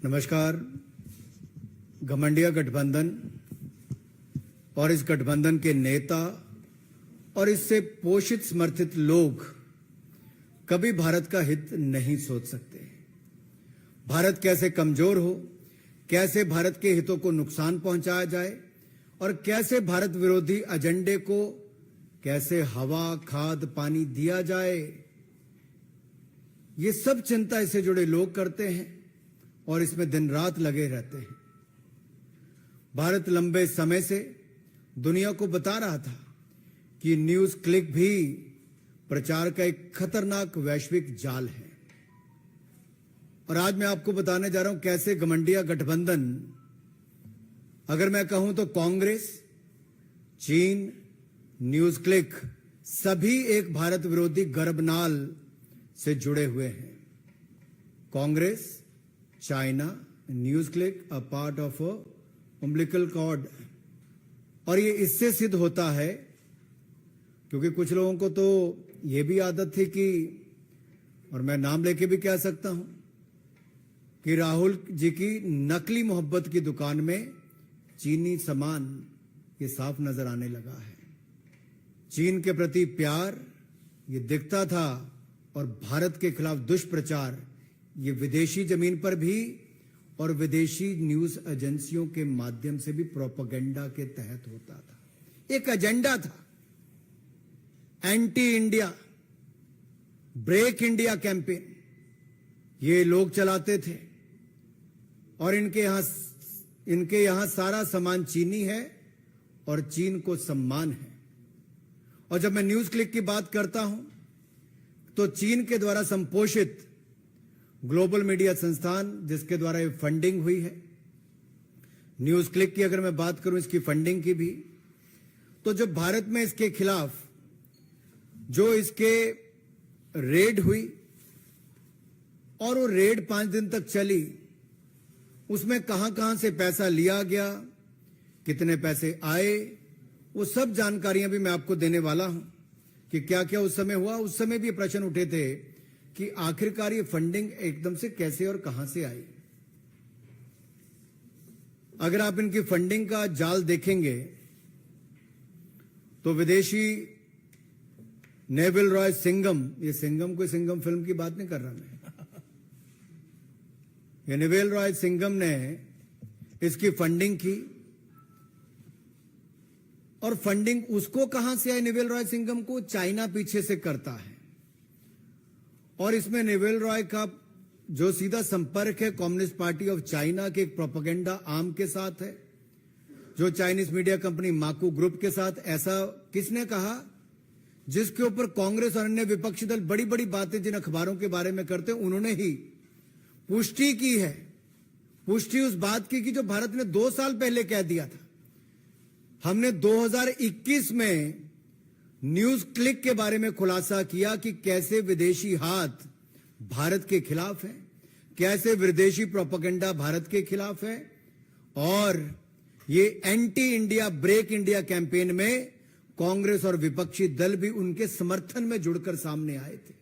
नमस्कार। घमंडिया गठबंधन और इस गठबंधन के नेता और इससे पोषित समर्थित लोग कभी भारत का हित नहीं सोच सकते। भारत कैसे कमजोर हो, कैसे भारत के हितों को नुकसान पहुंचाया जाए और कैसे भारत विरोधी एजेंडे को कैसे हवा, खाद, पानी दिया जाए, ये सब चिंता इससे जुड़े लोग करते हैं और इसमें दिन रात लगे रहते हैं। भारत लंबे समय से दुनिया को बता रहा था कि न्यूज क्लिक भी प्रचार का एक खतरनाक वैश्विक जाल है। और आज मैं आपको बताने जा रहा हूं कैसे घमंडिया गठबंधन, अगर मैं कहूं तो कांग्रेस, चीन, न्यूज क्लिक सभी एक भारत विरोधी गर्भनाल से जुड़े हुए हैं। Congress, China, NewsClick a part of umbilical cord. और ये इससे सिद्ध होता है क्योंकि कुछ लोगों को तो ये भी आदत थी कि, और मैं नाम लेके भी कह सकता हूं, कि राहुल जी की नकली मोहब्बत की दुकान में चीनी सामान ये साफ नजर आने लगा है। चीन के प्रति प्यार ये दिखता था और भारत के खिलाफ दुष्प्रचार ये विदेशी जमीन पर भी और विदेशी न्यूज एजेंसियों के माध्यम से भी प्रोपेगेंडा के तहत होता था। एक एजेंडा था, anti India, break India campaign ये लोग चलाते थे। और इनके यहां सारा सामान चीनी है और चीन को सम्मान है। और जब मैं न्यूज क्लिक की बात करता हूं तो चीन के द्वारा संपोषित ग्लोबल मीडिया संस्थान जिसके द्वारा ये फंडिंग हुई है। न्यूज क्लिक की अगर मैं बात करूं इसकी फंडिंग की भी, तो जब भारत में इसके खिलाफ जो इसके रेड हुई और वो रेड 5 दिन तक चली, उसमें कहां कहां से पैसा लिया गया, कितने पैसे आए, वो सब जानकारियां भी मैं आपको देने वाला हूं कि क्या क्या उस समय हुआ। उस समय भी प्रश्न उठे थे कि आखिरकार ये फंडिंग एकदम से कैसे और कहां से आई। अगर आप इनकी फंडिंग का जाल देखेंगे तो विदेशी नेविल रॉय सिंघम, ये सिंघम कोई सिंघम फिल्म की बात नहीं कर रहा मैं, ये नेविल रॉय सिंघम ने इसकी फंडिंग की। और फंडिंग उसको कहां से आई? नेविल रॉय सिंघम को चाइना पीछे से करता है। और इसमें नेविल रॉय का जो सीधा संपर्क है कम्युनिस्ट पार्टी ऑफ चाइना के एक प्रोपेगेंडा आर्म के साथ है, जो चाइनीज मीडिया कंपनी माकू ग्रुप के साथ। ऐसा किसने कहा? जिसके ऊपर कांग्रेस और अन्य विपक्षी दल बड़ी बड़ी बातें जिन अखबारों के बारे में करते हैं, उन्होंने ही पुष्टि की है। पुष्टि उस बात की कि जो भारत ने 2 साल पहले कह दिया था। हमने 2021 में न्यूज क्लिक के बारे में खुलासा किया कि कैसे विदेशी हाथ भारत के खिलाफ है, कैसे विदेशी प्रोपेगेंडा भारत के खिलाफ है। और ये anti India, break India campaign में कांग्रेस और विपक्षी दल भी उनके समर्थन में जुड़कर सामने आए थे।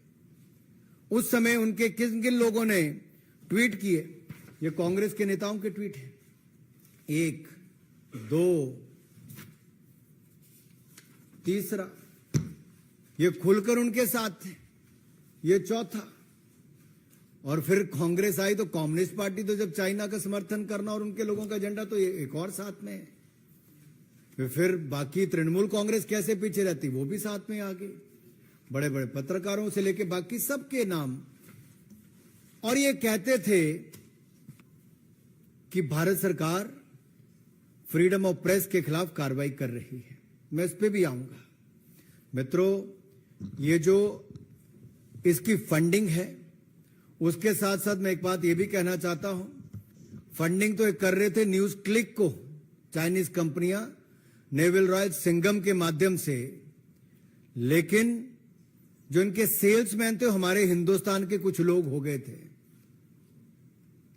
उस समय उनके किन किन लोगों ने ट्वीट किए? ये कांग्रेस के नेताओं के ट्वीट हैं। 1, 2, तीसरा, ये खुलकर उनके साथ थे। ये चौथा। और फिर कांग्रेस आई तो कम्युनिस्ट पार्टी तो जब चाइना का समर्थन करना और उनके लोगों का एजेंडा, तो ये एक और साथ में है। फिर बाकी तृणमूल कांग्रेस कैसे पीछे रहती, वो भी साथ में आ गई। बड़े बड़े पत्रकारों से लेके बाकी सबके नाम। और ये कहते थे कि भारत सरकार फ्रीडम ऑफ प्रेस के खिलाफ कार्रवाई कर रही है। मैं इस पे भी आऊंगा। मित्रों, ये जो इसकी फंडिंग है, उसके साथ साथ मैं एक बात ये भी कहना चाहता हूं, फंडिंग तो ये कर रहे थे न्यूज क्लिक को चाइनीज कंपनियां नेविल रॉय सिंघम के माध्यम से, लेकिन जो इनके सेल्समैन थे हमारे हिंदुस्तान के कुछ लोग हो गए थे।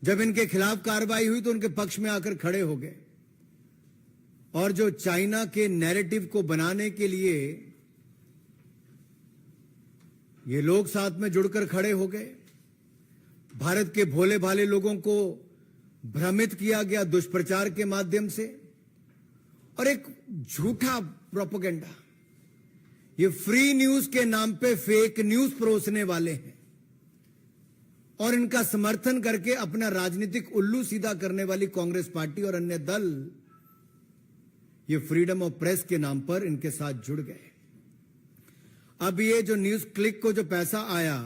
जब इनके खिलाफ कार्रवाई हुई तो उनके पक्ष में आकर खड़े हो गए। और जो चाइना के नैरेटिव को बनाने के लिए ये लोग साथ में जुड़कर खड़े हो गए। भारत के भोले भाले लोगों को भ्रमित किया गया दुष्प्रचार के माध्यम से और एक झूठा प्रोपेगेंडा। ये फ्री न्यूज के नाम पे फेक न्यूज परोसने वाले हैं और इनका समर्थन करके अपना राजनीतिक उल्लू सीधा करने वाली कांग्रेस पार्टी और अन्य दल ये फ्रीडम ऑफ प्रेस के नाम पर इनके साथ जुड़ गए। अब ये जो न्यूज क्लिक को जो पैसा आया,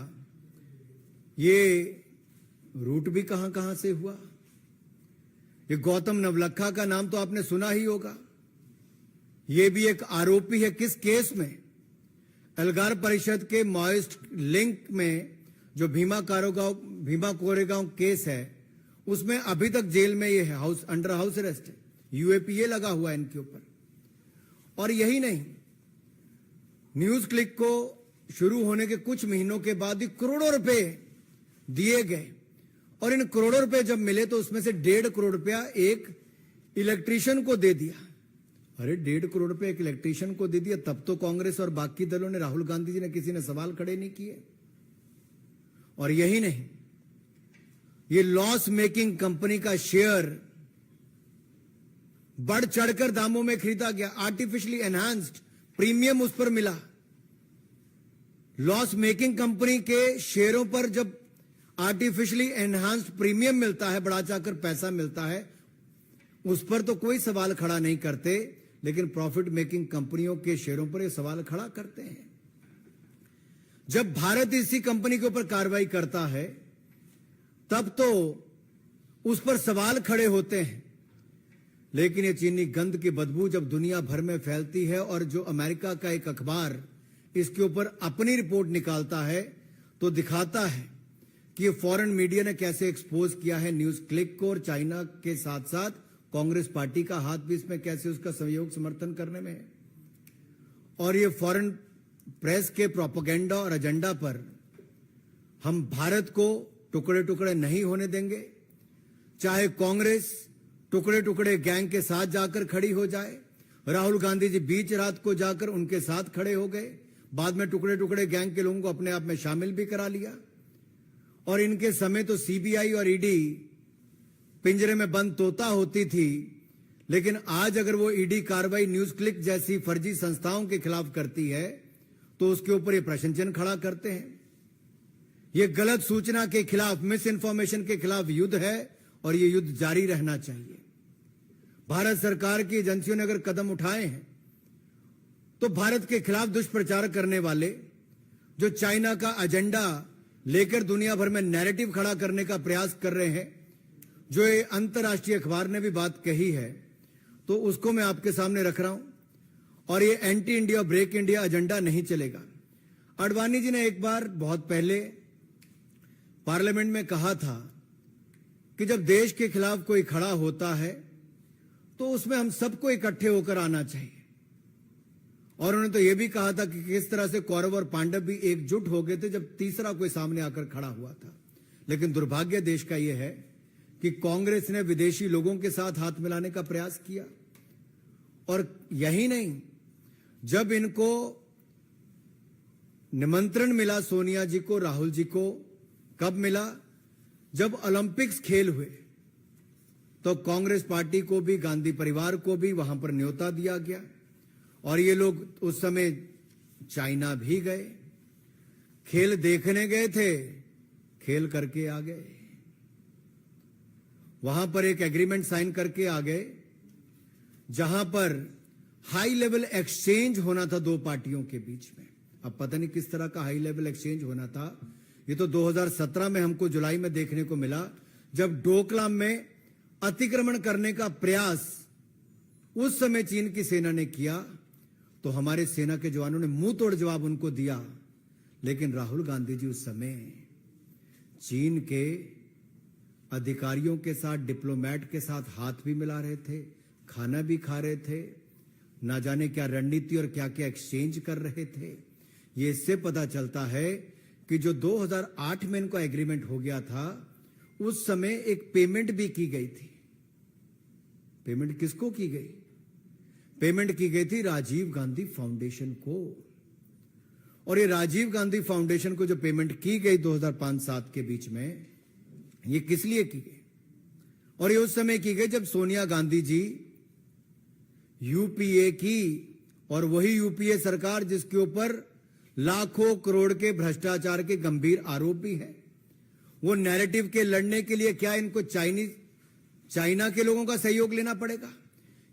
ये रूट भी कहां कहां से हुआ। ये गौतम नवलखा का नाम तो आपने सुना ही होगा। ये भी एक आरोपी है। किस केस में? एल्गार परिषद के माओइस्ट लिंक में जो भीमा कोरेगांव केस है, उसमें अभी तक जेल में ये है, अंडर हाउस अरेस्ट है। यूएपीए लगा हुआ है इनके ऊपर। और यही नहीं, न्यूज क्लिक को शुरू होने के कुछ महीनों के बाद ही करोड़ों रुपए दिए गए और इन करोड़ों रुपए जब मिले तो उसमें से 1.5 करोड़ रुपया एक इलेक्ट्रीशियन को दे दिया। अरे 1.5 करोड़ रुपए एक इलेक्ट्रीशियन को दे दिया, तब तो कांग्रेस और बाकी दलों ने, राहुल गांधी जी ने, किसी ने सवाल खड़े नहीं किए। और यही नहीं, ये लॉस मेकिंग कंपनी का शेयर बढ़ चढ़कर दामों में खरीदा गया। आर्टिफिशियली एनहांस्ड प्रीमियम उस पर मिला। लॉस मेकिंग कंपनी के शेयरों पर जब आर्टिफिशियली एनहांस्ड प्रीमियम मिलता है, बढ़ा चढ़कर पैसा मिलता है, उस पर तो कोई सवाल खड़ा नहीं करते, लेकिन प्रॉफिट मेकिंग कंपनियों के शेयरों पर यह सवाल खड़ा करते हैं। जब भारत इसी कंपनी के ऊपर कार्रवाई करता है तब तो उस पर सवाल खड़े होते हैं। लेकिन ये चीनी गंध की बदबू जब दुनिया भर में फैलती है और जो अमेरिका का एक अखबार इसके ऊपर अपनी रिपोर्ट निकालता है तो दिखाता है कि ये फॉरेन मीडिया ने कैसे एक्सपोज किया है न्यूज क्लिक को, और चाइना के साथ साथ कांग्रेस पार्टी का हाथ भी इसमें कैसे उसका सहयोग समर्थन करने में है। और ये फॉरेन प्रेस के प्रोपेगेंडा और एजेंडा पर हम भारत को टुकड़े टुकड़े नहीं होने देंगे। चाहे कांग्रेस टुकड़े टुकड़े गैंग के साथ जाकर खड़ी हो जाए। राहुल गांधी जी बीच रात को जाकर उनके साथ खड़े हो गए, बाद में टुकड़े टुकड़े गैंग के लोगों को अपने आप में शामिल भी करा लिया। और इनके समय तो सीबीआई और ईडी पिंजरे में बंद तोता होती थी, लेकिन आज अगर वो ईडी कार्रवाई न्यूज क्लिक जैसी फर्जी संस्थाओं के खिलाफ करती है तो उसके ऊपर ये प्रश्न चिन्ह खड़ा करते हैं। ये गलत सूचना के खिलाफ, मिस इन्फॉर्मेशन के खिलाफ युद्ध है और ये युद्ध जारी रहना चाहिए। भारत सरकार की एजेंसियों ने अगर कदम उठाए हैं तो भारत के खिलाफ दुष्प्रचार करने वाले, जो चाइना का एजेंडा लेकर दुनिया भर में नैरेटिव खड़ा करने का प्रयास कर रहे हैं, जो ये अंतर्राष्ट्रीय अखबार ने भी बात कही है, तो उसको मैं आपके सामने रख रहा हूं। और ये anti India break India agenda नहीं चलेगा। आडवाणी जी ने एक बार बहुत पहले पार्लियामेंट में कहा था कि जब देश के खिलाफ कोई खड़ा होता है तो उसमें हम सबको इकट्ठे होकर आना चाहिए। और उन्होंने तो यह भी कहा था कि किस तरह से कौरव और पांडव भी एकजुट हो गए थे जब तीसरा कोई सामने आकर खड़ा हुआ था। लेकिन दुर्भाग्य देश का यह है कि कांग्रेस ने विदेशी लोगों के साथ हाथ मिलाने का प्रयास किया। और यही नहीं, जब इनको निमंत्रण मिला सोनिया जी को, राहुल जी को, कब मिला? जब ओलंपिक्स खेल हुए तो कांग्रेस पार्टी को भी, गांधी परिवार को भी वहां पर न्योता दिया गया। और ये लोग उस समय चाइना भी गए, खेल देखने गए थे, खेल करके आ गए। वहां पर एक एग्रीमेंट साइन करके आ गए जहां पर हाई लेवल एक्सचेंज होना था दो पार्टियों के बीच में। अब पता नहीं किस तरह का हाई लेवल एक्सचेंज होना था। ये तो 2017 में हमको जुलाई में देखने को मिला, जब डोकलाम में अतिक्रमण करने का प्रयास उस समय चीन की सेना ने किया तो हमारे सेना के जवानों ने मुंह तोड़ जवाब उनको दिया। लेकिन राहुल गांधी जी उस समय चीन के अधिकारियों के साथ, डिप्लोमेट के साथ हाथ भी मिला रहे थे, खाना भी खा रहे थे, ना जाने क्या रणनीति और क्या क्या एक्सचेंज कर रहे थे। ये इससे पता चलता है कि जो 2008 में इनका एग्रीमेंट हो गया था, उस समय एक पेमेंट भी की गई थी। पेमेंट किसको की गई? पेमेंट की गई थी राजीव गांधी फाउंडेशन को। और ये राजीव गांधी फाउंडेशन को जो पेमेंट की गई 2005-7 के बीच में, ये किस लिए की गई? और ये उस समय की गई जब सोनिया गांधी जी यूपीए की, और वही यूपीए सरकार जिसके ऊपर लाखों करोड़ के भ्रष्टाचार के गंभीर आरोप भी हैं। वो नैरेटिव के लड़ने के लिए क्या इनको चाइना के लोगों का सहयोग लेना पड़ेगा,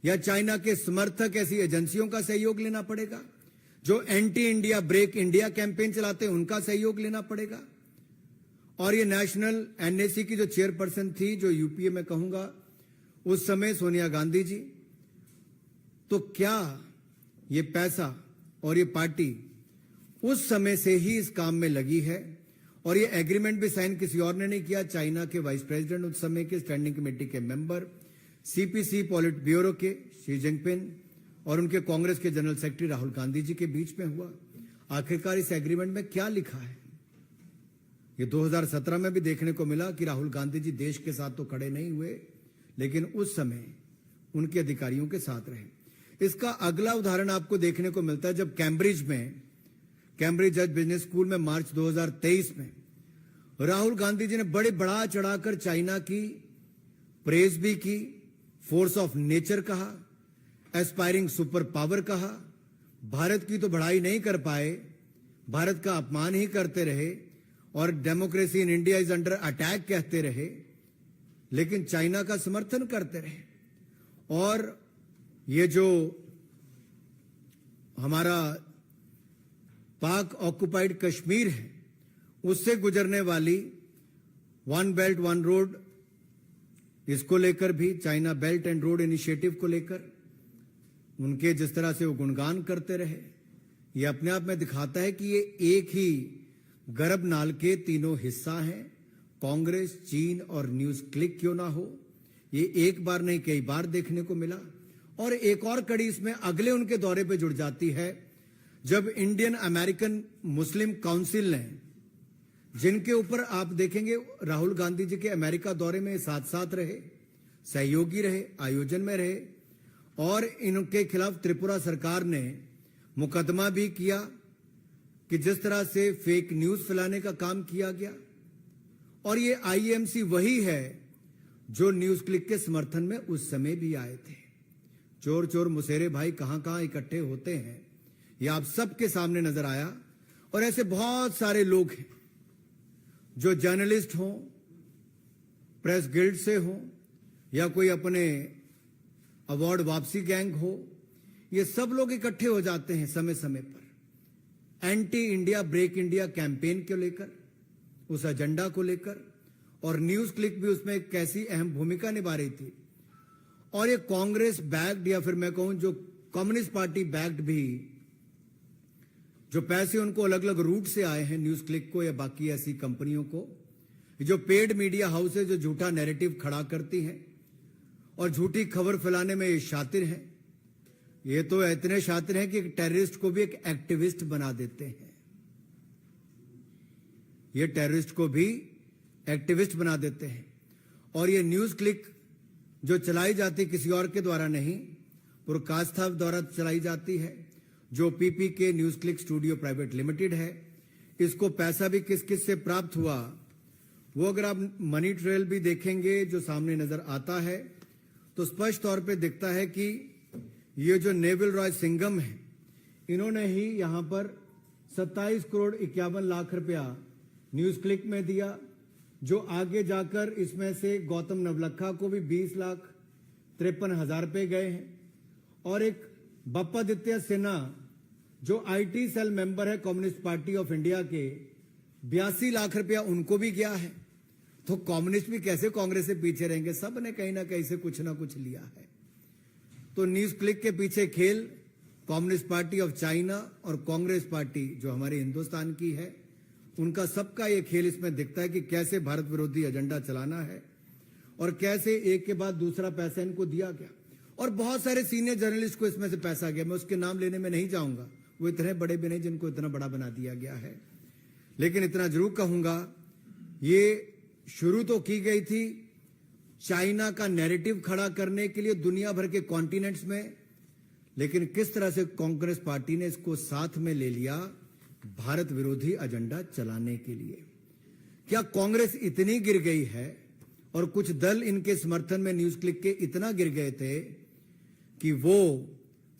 या चाइना के समर्थक ऐसी एजेंसियों का सहयोग लेना पड़ेगा जो anti India break India campaign चलाते हैं, उनका सहयोग लेना पड़ेगा? और ये नेशनल एनएसी की जो चेयरपर्सन थी, जो यूपीए में कहूंगा उस समय सोनिया गांधी जी, तो क्या ये पैसा और ये पार्टी उस समय से ही इस काम में लगी है? और ये एग्रीमेंट भी साइन किसी और ने नहीं किया, चाइना के वाइस प्रेसिडेंट, उस समय के स्टैंडिंग कमेटी के मेंबर, सीपीसी पॉलिट ब्यूरो के शी जिनपिंग और उनके कांग्रेस के जनरल सेक्रेटरी राहुल गांधी जी के बीच में हुआ। आखिरकार इस एग्रीमेंट में क्या लिखा है? ये 2017 में भी देखने को मिला कि राहुल गांधी जी देश के साथ तो खड़े नहीं हुए, लेकिन उस समय उनके अधिकारियों के साथ रहे। इसका अगला उदाहरण आपको देखने को मिलता है जब कैम्ब्रिज जज बिजनेस स्कूल में मार्च 2023 में राहुल गांधी जी ने बड़े बढ़ा चढ़ाकर चाइना की प्रेज भी की, फोर्स ऑफ नेचर कहा, एस्पायरिंग सुपर पावर कहा। भारत की तो बढ़ाई नहीं कर पाए, भारत का अपमान ही करते रहे और democracy in India is under attack कहते रहे, लेकिन चाइना का समर्थन करते रहे। और ये जो हमारा पाक ऑक्युपाइड कश्मीर है, उससे गुजरने वाली वन बेल्ट वन रोड, इसको लेकर भी China belt and road initiative को लेकर उनके जिस तरह से वो गुणगान करते रहे, ये अपने आप में दिखाता है कि ये एक ही गर्भनाल के तीनों हिस्सा हैं। कांग्रेस, चीन और न्यूज क्लिक क्यों ना हो, ये एक बार नहीं कई बार देखने को मिला। और एक और कड़ी इसमें अगले उनके दौरे पे जुड़ जाती है जब इंडियन अमेरिकन मुस्लिम काउंसिल ने, जिनके ऊपर आप देखेंगे राहुल गांधी जी के अमेरिका दौरे में साथ साथ रहे, सहयोगी रहे, आयोजन में रहे, और इनके खिलाफ त्रिपुरा सरकार ने मुकदमा भी किया कि जिस तरह से फेक न्यूज फैलाने का काम किया गया। और ये आईएमसी वही है जो न्यूज क्लिक के समर्थन में उस समय भी आए थे। चोर चोर मुसेरे भाई कहां कहां इकट्ठे होते हैं, ये आप सबके सामने नजर आया। और ऐसे बहुत सारे लोग हैं जो जर्नलिस्ट हों, प्रेस गिल्ड से हों, या कोई अपने अवार्ड वापसी गैंग हो, ये सब लोग इकट्ठे हो जाते हैं समय समय पर anti India break India campaign को लेकर, उस एजेंडा को लेकर। और न्यूज क्लिक भी उसमें एक कैसी अहम भूमिका निभा रही थी। और ये कांग्रेस बैक्ड, या फिर मैं कहूं जो कम्युनिस्ट पार्टी बैक्ड भी, जो पैसे उनको अलग अलग रूट से आए हैं न्यूज क्लिक को या बाकी ऐसी कंपनियों को, जो पेड मीडिया हाउसेज जो झूठा नैरेटिव खड़ा करती हैं और झूठी खबर फैलाने में ये शातिर हैं। ये तो इतने शातिर हैं कि एक टेररिस्ट को भी एक एक्टिविस्ट बना देते हैं। ये टेररिस्ट को भी एक्टिविस्ट बना देते हैं। और ये न्यूज क्लिक जो चलाई जाती किसी और के द्वारा नहीं, पुरकास्था द्वारा चलाई जाती है, जो पीपी के news click studio private limited है। इसको पैसा भी किस किस से प्राप्त हुआ, वो अगर आप मनी ट्रेल भी देखेंगे जो सामने नजर आता है, तो स्पष्ट तौर पे दिखता है कि ये जो नेविल रॉय सिंघम है, इन्होंने ही यहां पर 27 करोड़ 51 लाख रुपया न्यूज क्लिक में दिया, जो आगे जाकर इसमें से गौतम नवलखा को भी 20,53,000 रुपए गए हैं। और एक बप्पादित्य सिन्हा जो आईटी सेल मेंबर है कम्युनिस्ट पार्टी ऑफ इंडिया के, 82 लाख रुपया उनको भी गया है। तो कम्युनिस्ट भी कैसे कांग्रेस से पीछे रहेंगे, सब ने कहीं ना कहीं से कुछ ना कुछ लिया है। तो न्यूज क्लिक के पीछे खेल कम्युनिस्ट पार्टी ऑफ चाइना और कांग्रेस पार्टी जो हमारे हिंदुस्तान की है, उनका सबका ये खेल इसमें दिखता है कि कैसे भारत विरोधी एजेंडा चलाना है और कैसे एक के बाद दूसरा पैसा इनको दिया गया। और बहुत सारे सीनियर जर्नलिस्ट को इसमें से पैसा गया, मैं उसके नाम लेने में नहीं जाऊंगा, वो इतने बड़े भी नहीं जिनको इतना बड़ा बना दिया गया है। लेकिन इतना जरूर कहूंगा, ये शुरू तो की गई थी चाइना का नैरेटिव खड़ा करने के लिए दुनिया भर के कॉन्टिनेंट्स में, लेकिन किस तरह से कांग्रेस पार्टी ने इसको साथ में ले लिया भारत विरोधी एजेंडा चलाने के लिए। क्या कांग्रेस इतनी गिर गई है और कुछ दल इनके समर्थन में न्यूज क्लिक के इतना गिर गए थे कि वो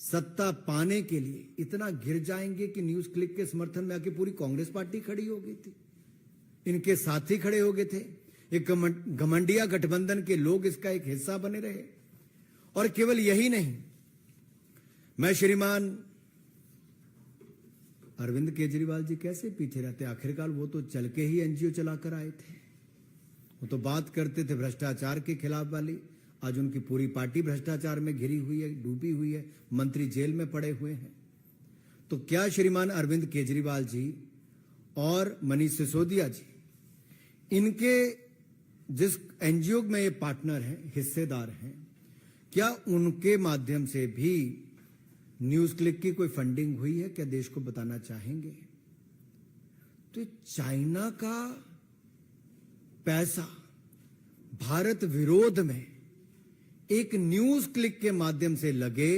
सत्ता पाने के लिए इतना गिर जाएंगे कि न्यूज क्लिक के समर्थन में आके पूरी कांग्रेस पार्टी खड़ी हो गई थी, इनके साथी खड़े हो गए थे। एक घमंडिया गठबंधन के लोग इसका एक हिस्सा बने रहे। और केवल यही नहीं, मैं श्रीमान अरविंद केजरीवाल जी कैसे पीछे रहते, आखिरकार वो तो चल के ही एनजीओ चलाकर आए थे। वो तो बात करते थे भ्रष्टाचार के खिलाफ वाली, आज उनकी पूरी पार्टी भ्रष्टाचार में घिरी हुई है, डूबी हुई है, मंत्री जेल में पड़े हुए हैं। तो क्या श्रीमान अरविंद केजरीवाल जी और मनीष सिसोदिया जी, इनके जिस एनजीओ में ये पार्टनर हैं, हिस्सेदार हैं, क्या उनके माध्यम से भी न्यूज क्लिक की कोई फंडिंग हुई है? क्या देश को बताना चाहेंगे? तो चाइना का पैसा भारत विरोध में एक न्यूज क्लिक के माध्यम से लगे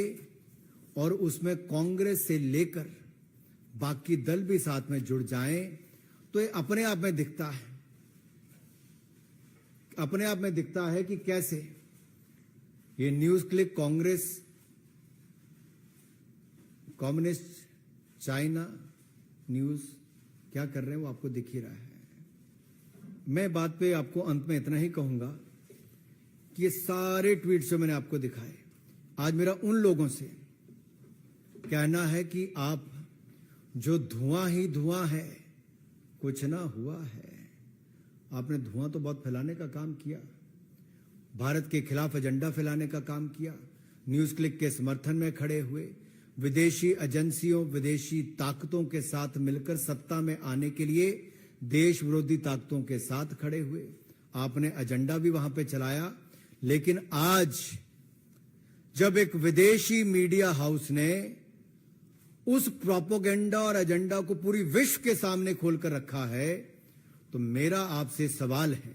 और उसमें कांग्रेस से लेकर बाकी दल भी साथ में जुड़ जाएं, तो ये अपने आप में दिखता है, अपने आप में दिखता है कि कैसे ये news click Congress, communist China news क्या कर रहे हैं वो आपको दिख ही रहा है। मैं बात पे आपको अंत में इतना ही कहूंगा कि ये सारे ट्वीट्स जो मैंने आपको दिखाए, आज मेरा उन लोगों से कहना है कि आप जो धुआं ही धुआं है, कुछ ना हुआ है। आपने धुआं तो बहुत फैलाने का काम किया, भारत के खिलाफ एजेंडा फैलाने का काम किया, न्यूज क्लिक के समर्थन में खड़े हुए, विदेशी एजेंसियों, विदेशी ताकतों के साथ मिलकर सत्ता में आने के लिए देश विरोधी ताकतों के साथ खड़े हुए। आपने एजेंडा भी वहां पे चलाया, लेकिन आज जब एक विदेशी मीडिया हाउस ने उस प्रोपेगेंडा और एजेंडा को पूरी विश्व के सामने खोलकर रखा है, तो मेरा आपसे सवाल है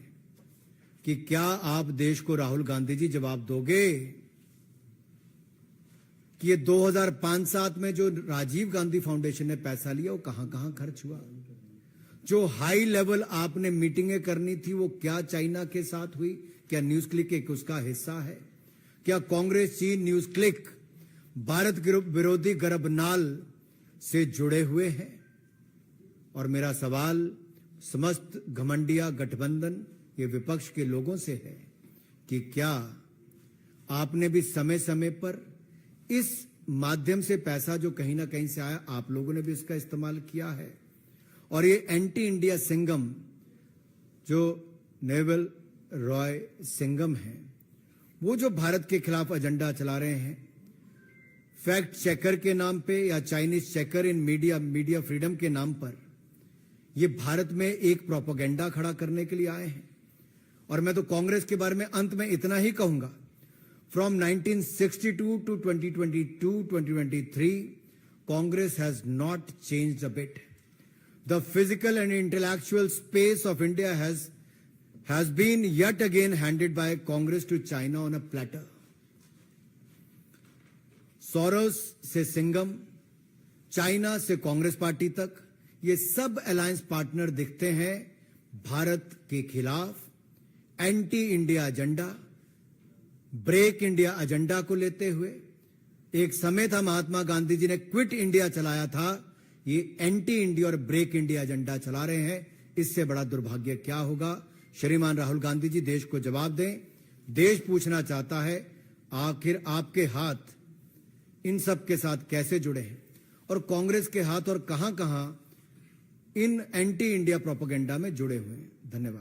कि क्या आप देश को, राहुल गांधी जी, जवाब दोगे कि ये 2005-7 में जो राजीव गांधी फाउंडेशन ने पैसा लिया वो कहां कहां खर्च हुआ? जो हाई लेवल आपने मीटिंगें करनी थी वो क्या चाइना के साथ हुई? क्या न्यूज क्लिक एक उसका हिस्सा है? क्या कांग्रेस, चीन, न्यूज क्लिक भारत विरोधी गर्भनाल से जुड़े हुए हैं? और मेरा सवाल समस्त घमंडिया गठबंधन, ये विपक्ष के लोगों से है कि क्या आपने भी समय समय पर इस माध्यम से पैसा जो कहीं ना कहीं से आया, आप लोगों ने भी इसका इस्तेमाल किया है? और ये एंटी इंडिया सिंगम जो नेवल रॉय सिंगम हैं, वो जो भारत के खिलाफ एजेंडा चला रहे हैं, फैक्ट चेकर के नाम पे या चाइनीज चेकर इन मीडिया फ्रीडम के नाम पर, ये भारत में एक प्रोपेगेंडा खड़ा करने के लिए आए हैं। और मैं तो कांग्रेस के बारे में अंत में इतना ही कहूंगा, from 1962 to 2022-2023, Congress has not changed a bit. The physical and intellectual space of India has been yet again handed by Congress to China on a platter. Soros से सिंगम, चाइना से कांग्रेस पार्टी तक, ये सब अलायंस पार्टनर दिखते हैं भारत के खिलाफ anti India agenda, break India agenda को लेते हुए। एक समय था महात्मा गांधी जी ने क्विट इंडिया चलाया था, ये एंटी इंडिया और ब्रेक इंडिया एजेंडा चला रहे हैं। इससे बड़ा दुर्भाग्य क्या होगा? श्रीमान राहुल गांधी जी, देश को जवाब दें। देश पूछना चाहता है आखिर आपके हाथ इन सब के साथ कैसे जुड़े हैं, और कांग्रेस के हाथ और कहां कहां इन एंटी इंडिया प्रोपेगेंडा में जुड़े हुए हैं। धन्यवाद।